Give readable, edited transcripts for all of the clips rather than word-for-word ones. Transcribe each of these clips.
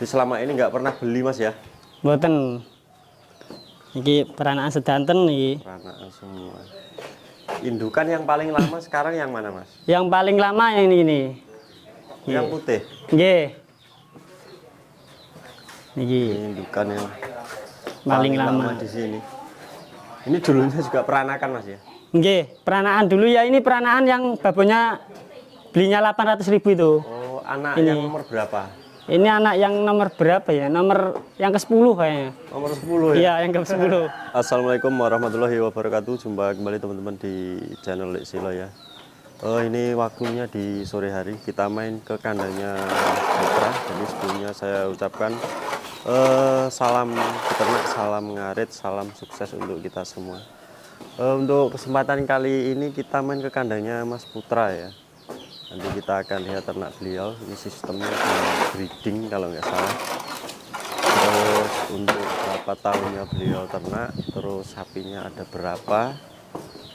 Jadi selama ini nggak pernah beli Mas ya? Mboten. Iki peranakan sedanten iki. Peranakan semua. Indukan yang paling lama sekarang yang mana Mas? Yang paling lama yang ini. Yang putih? Nggih. Niki. Ini indukan yang Paling lama di sini. Ini dulunya juga peranakan Mas ya? Nggih, peranakan dulu ya, ini peranakan yang babonya belinya 800.000 itu. Oh, anak Ini. yang nomor berapa? Ini anak yang nomor berapa ya? Nomor yang ke-10 kayaknya. Nomor 10 ya? Iya, yang ke-10. Assalamualaikum warahmatullahi wabarakatuh. Jumpa kembali teman-teman di channel Lek Silo ya. Ini waktunya di sore hari kita main ke kandangnya Putra. Jadi sebelumnya saya ucapkan salam peternak, salam ngarit, salam sukses untuk kita semua. Untuk kesempatan kali ini kita main ke kandangnya Mas Putra ya. Nanti kita akan lihat ternak beliau. Ini sistemnya di breeding kalau nggak salah. Terus untuk berapa tahunnya beliau ternak, terus sapinya ada berapa,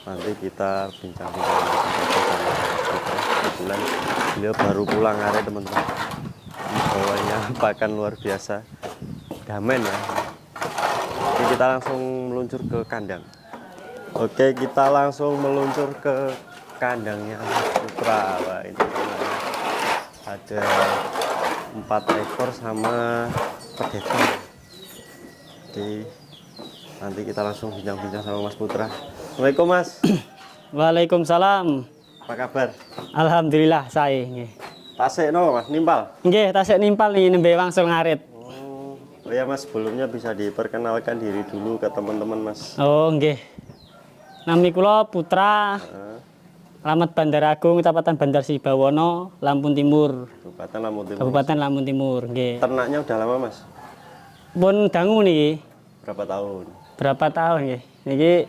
nanti kita bincang-bincang sama Mas Putra. Kebetulan beliau baru pulang hari teman-teman. Bawahnya pakan luar biasa, damen ya. Oke, kita langsung meluncur ke kandang. Oke, kita langsung meluncur ke kandangnya Mas Putra. Wah, ini ada 4 ekor sama pendeta. Jadi nanti kita langsung bincang-bincang sama Mas Putra. Assalamualaikum Mas. Waalaikumsalam. Apa kabar? Alhamdulillah saya nggih. Tasik no Mas, nimpal. Nggih, tasik nimpal nih nembe wangsul ngarit. Oh ya Mas, sebelumnya bisa diperkenalkan diri dulu ke teman-teman Mas. Oh, nggih. Nami kula Putra. Alamat Bandar Agung, Kecamatan Bandar Sibawono, Lampung Timur. Kabupaten Lampung Timur. Kabupaten Lampung Timur, nggih. Ternaknya udah lama Mas? Pun dangu niki. Berapa tahun? Berapa tahun nggih?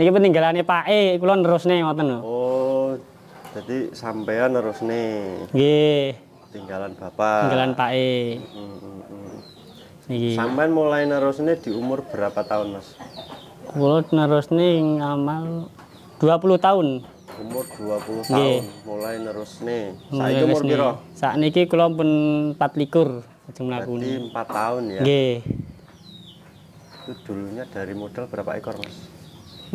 Niki peninggalane Pak E, kula nerusne ngoten lho. Oh, jadi sampean terus nih Nggih, tinggalan Bapak. peninggalan Pak E. Niki. Sampean mulai nerusnya di umur berapa tahun Mas? Kula nerusne ngamal 20 tahun. Umur 20 Nggih. tahun mulai nerus nih. Saiki umur piro? Sakniki kula pun 24 lajeng mlaku. Berarti 4 tahun ya. Nggih. Itu dulunya dari modal berapa ekor Mas?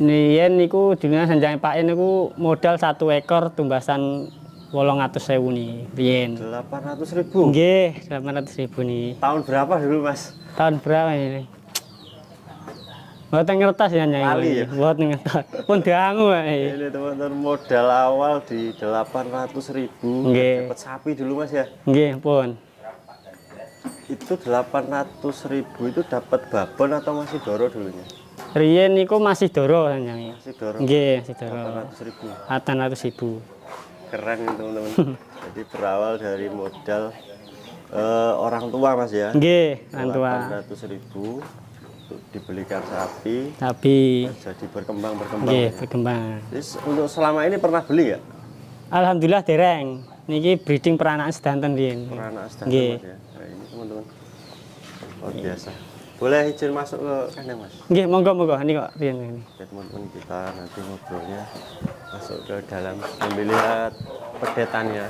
Niyen niku dulunya sanjange Pak E niku modal 1 ekor tumbasan 800.000 nih riyen. 800.000. Nggih, 800.000 nih. Tahun berapa dulu Mas? Tahun berapa ini? Mboten ngertos ya nyai. Lali ya? Mboten ngertos. Pun dangu ae. Ini teman-teman modal awal di 800.000. Nggih. Dapat sapi dulu Mas ya. Nggih, pun. Itu 800.000 itu dapat babon atau masih doro dulunya? Riyen niku masih doro sanjange. Masih doro. Nggih, masih doro. 800.000. 800.000. Keren ini teman-teman. Jadi berawal dari modal orang tua Mas ya. Nggih, orang tua. 800.000 untuk dibelikan sapi. Tapi Jadi berkembang. nggih, berkembang. Terus untuk selama ini pernah beli ya? Alhamdulillah dereng. Niki breeding peranakan sedanten riyen. Peranak sedang Nggih. Mas ya. Nah, ini teman-teman. Luar biasa. Boleh izin masuk ke kandang Mas? Nggih, monggo ini kok riyen ini. Oke teman-teman, kita nanti ngobrolnya masuk ke dalam sambil lihat pedetannya.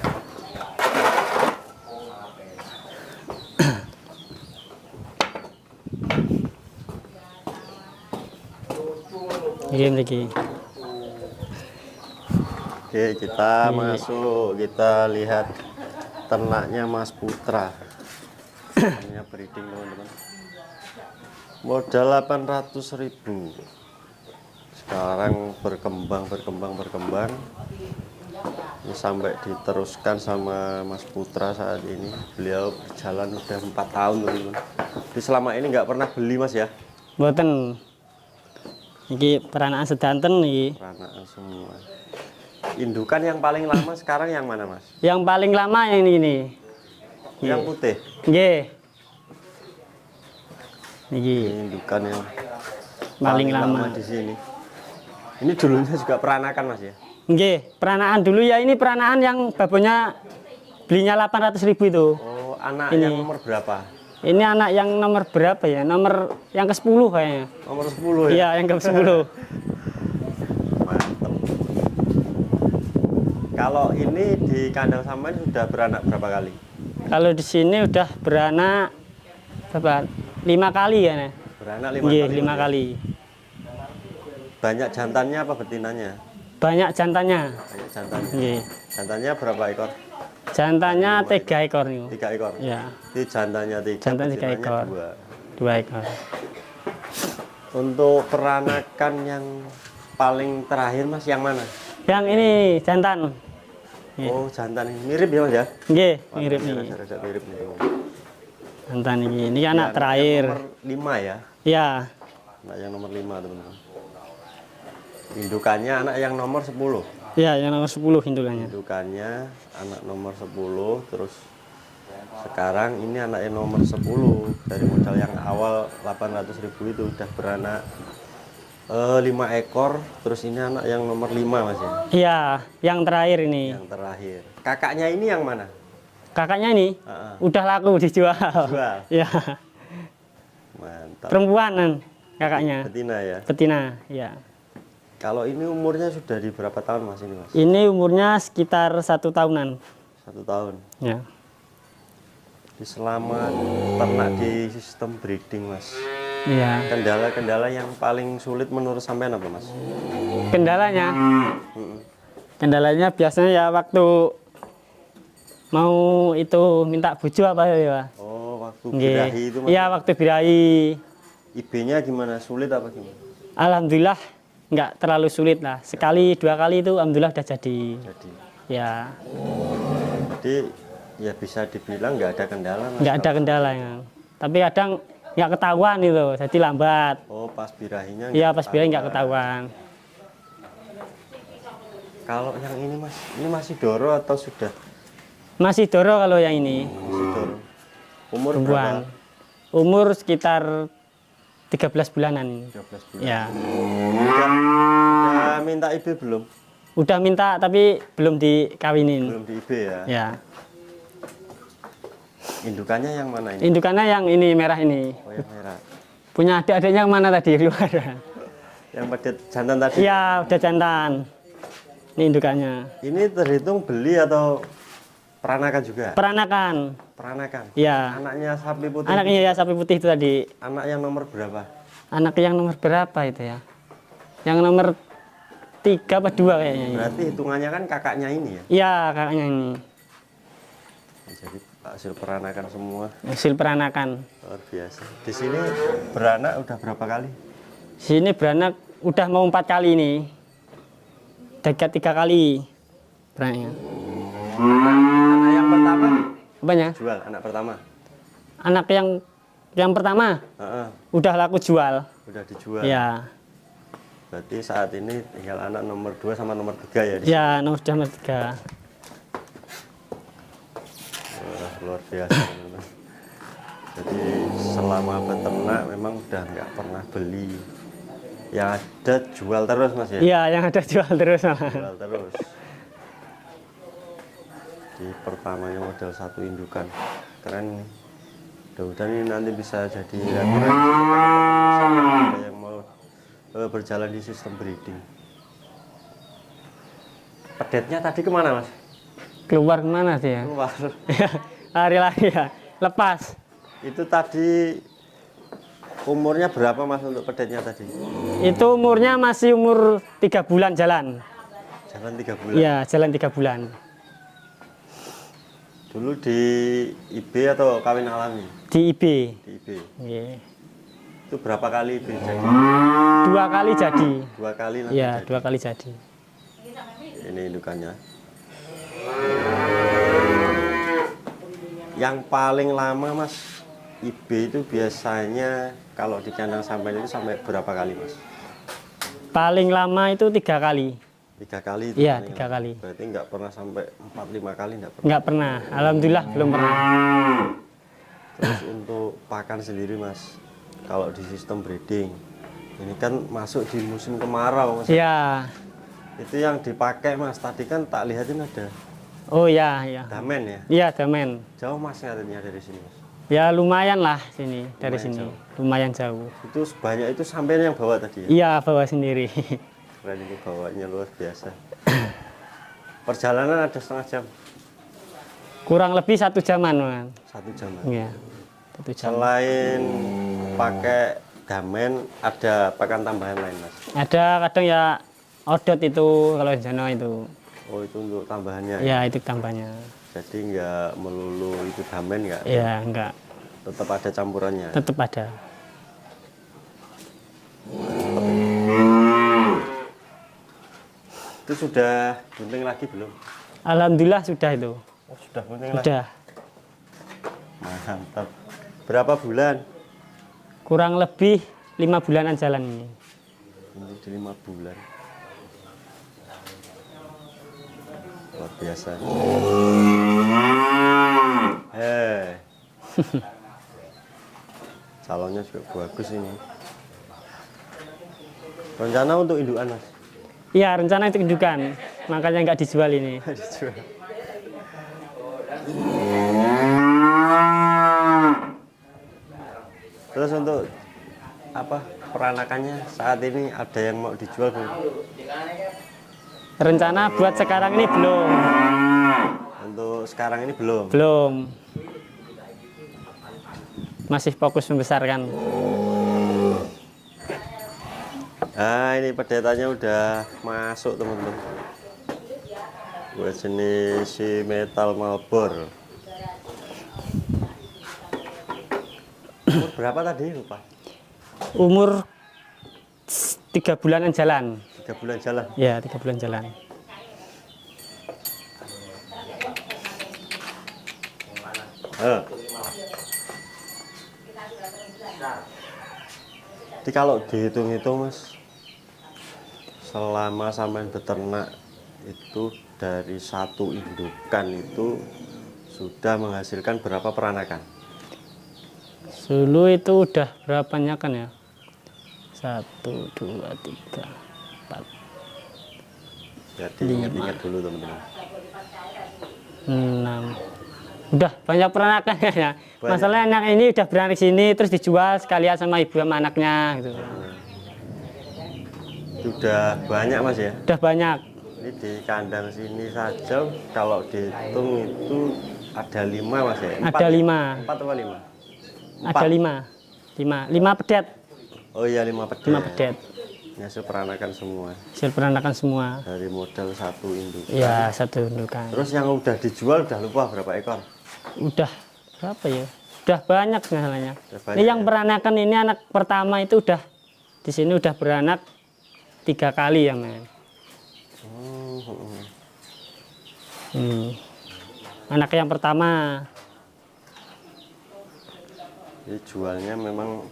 Nggih mriki. Oke, kita masuk, kita lihat ternaknya Mas Putra. Ini breeding teman-teman. Modal 800.000. Sekarang berkembang. Ini sampai diteruskan sama Mas Putra saat ini. Beliau berjalan udah 4 tahun teman-teman. Jadi selama ini nggak pernah beli Mas ya? Mboten. Niki peranakan sedanten niki. Peranakan semua. Indukan yang paling lama sekarang yang mana Mas? Yang paling lama yang ini. Yang putih. Nggih. Niki Ini indukan yang paling lama. di sini. Ini dulunya juga peranakan Mas ya? Nggih, peranakan dulu ya, ini peranakan yang babonya belinya 800.000 itu. Oh, anak Ini. yang nomor berapa? Ini anak yang nomor berapa ya? Nomor yang ke-10 kayaknya. Nomor 10 ya? Iya, yang ke-10. Mantap. Kalau ini di kandang sampean sudah beranak berapa kali? Kalau di sini udah beranak Berapa? 5 kali ya, Nah. Beranak 5 Nggih, kali. 5 Mas, ya? kali. Banyak jantannya apa betinanya? Banyak jantannya. Banyak jantannya. Nggih. Jantannya berapa ekor? Jantannya 3 ekor niku. 3 ekor. Ya, Ini jantannya 3, jantan 3 betinanya ekor. 2. 2 ekor. Untuk peranakan yang paling terakhir Mas yang mana? Yang ini jantan. Iya. Oh, jantan ini mirip ya Mas ya? Nggih, mirip Warnanya nih. rada-rada mirip nih. Jantan ini anak Yang terakhir. Nomor 5 ya. Ya, Anak yang nomor 5 teman-teman. Indukannya anak yang nomor 10. ya yang nomor 10 indukannya. Indukannya anak nomor 10, terus sekarang ini anak yang nomor 10. Dari modal yang awal 800.000 itu udah beranak 5 ekor, terus ini anak yang nomor 5 Mas ya. Iya, yang terakhir ini. Yang terakhir. Kakaknya ini yang mana? Kakaknya ini Heeh. udah laku dijual. Jual. Ya, Mantap. perempuan kakaknya. Betina ya. Betina, ya. Kalau ini umurnya sudah di berapa tahun Mas ini Mas? Ini umurnya sekitar 1 tahunan. 1 tahun. Ya. Selama ternak di sistem breeding Mas, Iya. kendala-kendala yang paling sulit menurut sampean apa Mas? Kendalanya, Mm-mm. kendalanya biasanya ya waktu mau itu minta buju apa ya, Pak? Oh, waktu Nggih. birahi itu Mas. Iya, waktu birahi. IB-nya gimana? Sulit apa gimana? Alhamdulillah nggak terlalu sulit lah. Sekali 2 kali itu alhamdulillah udah jadi. Jadi ya bisa dibilang nggak ada kendala Mas. Nggak ada kendala ya. Tapi kadang nggak ketahuan itu, jadi lambat. Oh, pas birahinya Iya, nggak pas birahi nggak ketahuan. ketahuan. Kalau yang ini Mas, ini masih doro atau sudah? Masih doro kalau yang ini. Masih doro. Umur Perempuan. berapa? Umur sekitar 13 bulanan. 13 bulan. Ya. Udah minta IB belum? Udah minta tapi belum dikawinin. Belum di IB ya. Ya. Indukannya yang mana ini? Indukannya yang ini merah ini. Oh, yang merah. Punya adik-adiknya yang mana tadi keluar? Yang pedet jantan tadi. Iya, udah jantan. Ini indukannya. Ini terhitung beli atau peranakan juga? Peranakan. Peranakan. Iya. Anaknya sapi putih. Anaknya ya sapi putih itu tadi. Anak yang nomor berapa? Anak yang nomor berapa itu ya? Yang nomor 3 apa 2 kayaknya. Berarti hitungannya kan kakaknya ini ya. Iya, kakaknya ini. Jadi hasil peranakan semua. Hasil peranakan. Luar biasa. Di sini beranak udah berapa kali? Sini beranak udah mau 4 kali ini. Dekat 3 kali beranaknya. Anak yang pertama Apanya? jual, anak pertama. Anak yang pertama Heeh, udah laku jual. udah dijual. Ya. Berarti saat ini tinggal anak nomor 2 sama nomor 3 ya. Di Ya, nomor 3. Wah, luar biasa teman-teman. Jadi selama beternak memang udah nggak pernah beli. Yang ada jual terus Mas ya. Iya, yang ada jual terus. Jual terus. Di pertamanya modal 1 indukan. Keren nih. Mudah-mudahan ini nanti bisa jadi referensi ada yang mau berjalan di sistem breeding. Pedetnya tadi kemana Mas? Keluar kemana sih ya? Keluar. Lari-lari ya. Lepas. Itu tadi umurnya berapa Mas untuk pedetnya tadi? Itu umurnya masih umur 3 bulan jalan. Jalan 3 bulan. Iya, jalan 3 bulan. Dulu di IB atau kawin alami? Di IB. Di IB. Iya. Itu berapa kali IB jadi? 2 kali jadi. 2 kali langsung Iya, jadi. 2 kali jadi. Ini indukannya. Yang paling lama Mas, IB itu biasanya kalau di kandang sampai itu sampai berapa kali Mas? Paling lama itu 3 kali. 3 kali itu Iya, paling 3 lama. kali. Berarti nggak pernah sampai 4-5 kali nggak pernah. Nggak pernah. Alhamdulillah belum pernah. Terus untuk pakan sendiri Mas, kalau di sistem breeding ini kan masuk di musim kemarau Mas. Iya. Itu yang dipakai Mas, tadi kan tak lihatin ada Oh iya, iya. damen ya. Iya, damen. Jauh Mas katanya dari sini Mas. Ya lumayan lah sini, dari Lumayan sini. jauh. Lumayan jauh. Itu sebanyak itu sampai yang bawa tadi ya. Iya, bawa sendiri. Keren itu bawanya luar biasa. Perjalanan ada setengah jam, Kurang lebih 1 jaman, Man. 1 jam. Iya. 1 jam. Selain pakai damen, ada pakan tambahan lain mas? Ada kadang ya odot itu kalau di sana itu. Oh itu untuk tambahannya? Ya itu tambahnya. Jadi nggak melulu itu damen nggak? Ya enggak. Tetap ada campurannya? Tetap ada. Itu sudah bunting lagi belum? Alhamdulillah sudah itu. Oh, sudah bunting lagi? Sudah. Mantap. Berapa bulan? Kurang lebih 5 bulanan jalan ini. Ini di 5 bulan. Luar biasa. Calonnya juga bagus ini. Rencana untuk indukan mas? Iya rencana itu indukan, makanya nggak dijual ini. Dijual. Terus untuk apa peranakannya saat ini ada yang mau dijual belum? Rencana buat sekarang ini belum. Untuk sekarang ini belum? Belum. Masih fokus membesarkan. Nah ini pedetannya udah masuk teman-teman. Buat jenis si metal Marlboro. Umur berapa tadi lupa? Umur 3 bulanan jalan. 3 bulan jalan? Ya 3 bulan jalan. Jadi kalau dihitung-hitung mas, selama sampai beternak itu dari 1 indukan itu sudah menghasilkan berapa peranakan? Dulu itu udah berapa banyak kan ya? 1, 2, 3, 4. Jadi ingat-ingat dulu teman-teman. 6. Udah banyak peranakan ya. Masalahnya anak ini udah beranak sini terus dijual sekalian sama ibu sama anaknya gitu. Sudah banyak mas ya? Udah banyak. Ini di kandang sini saja kalau dihitung itu ada 5 mas ya? Ada 5. 4 atau 5? Ada 5. 5 pedet. Oh iya 5 pedet. 5 pedet. Ini hasil peranakan semua. Hasil peranakan semua. Dari modal 1 induk. Iya 1 indukan. Terus yang udah dijual udah lupa berapa ekor? Udah berapa ya? Udah banyak masalahnya. Banyak, Ini yang ya? peranakan ini anak pertama itu udah di sini udah beranak 3 kali ya men. Anak yang pertama. Jadi jualnya memang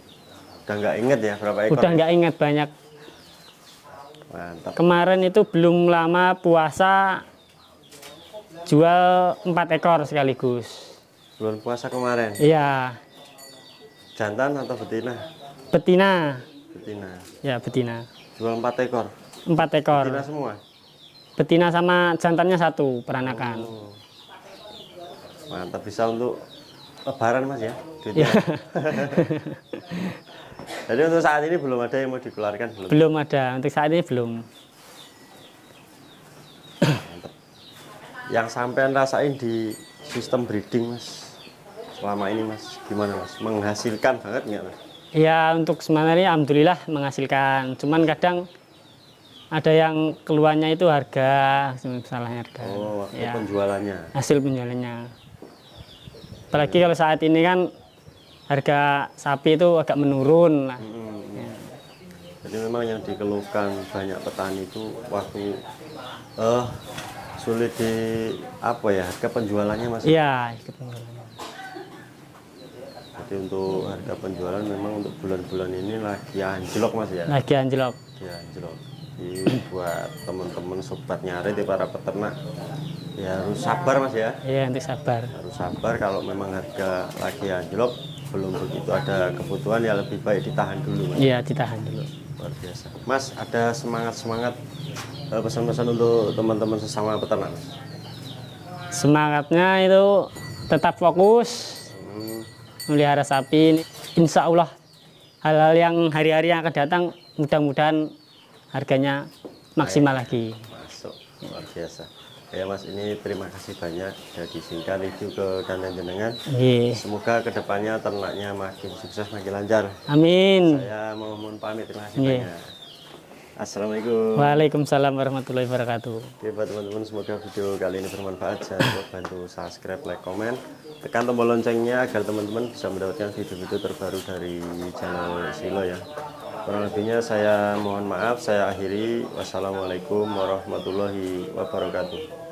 udah nggak inget ya berapa ekor? Udah nggak ingat banyak. Mantap. Kemarin itu belum lama puasa jual 4 ekor sekaligus. Bulan puasa kemarin. Iya. Jantan atau betina? Betina. Betina. Ya betina. Jual 4 ekor. 4 ekor. Betina semua. Betina sama jantannya 1 peranakan. Oh. Mantap, bisa untuk lebaran mas ya? Ya. Jadi untuk saat ini belum ada yang mau dikeluarkan belum? Belum ada, untuk saat ini belum. Mantap. Yang sampean rasain di sistem breeding mas, selama ini mas, gimana mas? Menghasilkan banget nggak mas? Ya untuk sebenarnya alhamdulillah menghasilkan. Cuman kadang ada yang keluarnya itu harga, salahnya harga. Oh, waktu ya, penjualannya. hasil penjualannya. Apalagi kalau saat ini kan harga sapi itu agak menurun lah. Ya. Jadi memang yang dikeluhkan banyak petani itu waktu sulit di apa ya harga penjualannya mas? Iya, itu penjualannya. Jadi untuk harga penjualan memang untuk bulan-bulan ini lagi anjlok mas ya? Lagi anjlok. Ya anjlok. Jadi buat teman-teman sobat nyari di para peternak ya harus sabar mas ya? Iya, untuk sabar. Harus sabar kalau memang harga lagi anjlok, belum begitu ada kebutuhan ya lebih baik ditahan dulu mas. Iya, ditahan dulu. Luar biasa. Mas ada semangat pesan-pesan untuk teman-teman sesama peternak mas? Semangatnya itu tetap fokus melihara sapi. Insya Allah hal-hal yang hari-hari yang akan datang mudah-mudahan harganya maksimal lagi. Masuk, luar biasa. Ya Mas, ini terima kasih banyak sudah diizinkan review ke kandang jenengan. Nggih. Semoga kedepannya ternaknya makin sukses, makin lancar. Amin. Saya mohon pamit, terima kasih Nggih. banyak. Assalamualaikum. Waalaikumsalam warahmatullahi wabarakatuh. Oke, buat teman-teman, semoga video kali ini bermanfaat. Jangan lupa bantu subscribe, like, komen, tekan tombol loncengnya agar teman-teman bisa mendapatkan video-video terbaru dari channel Silo ya. Kurang lebihnya saya mohon maaf, saya akhiri. Wassalamualaikum warahmatullahi wabarakatuh.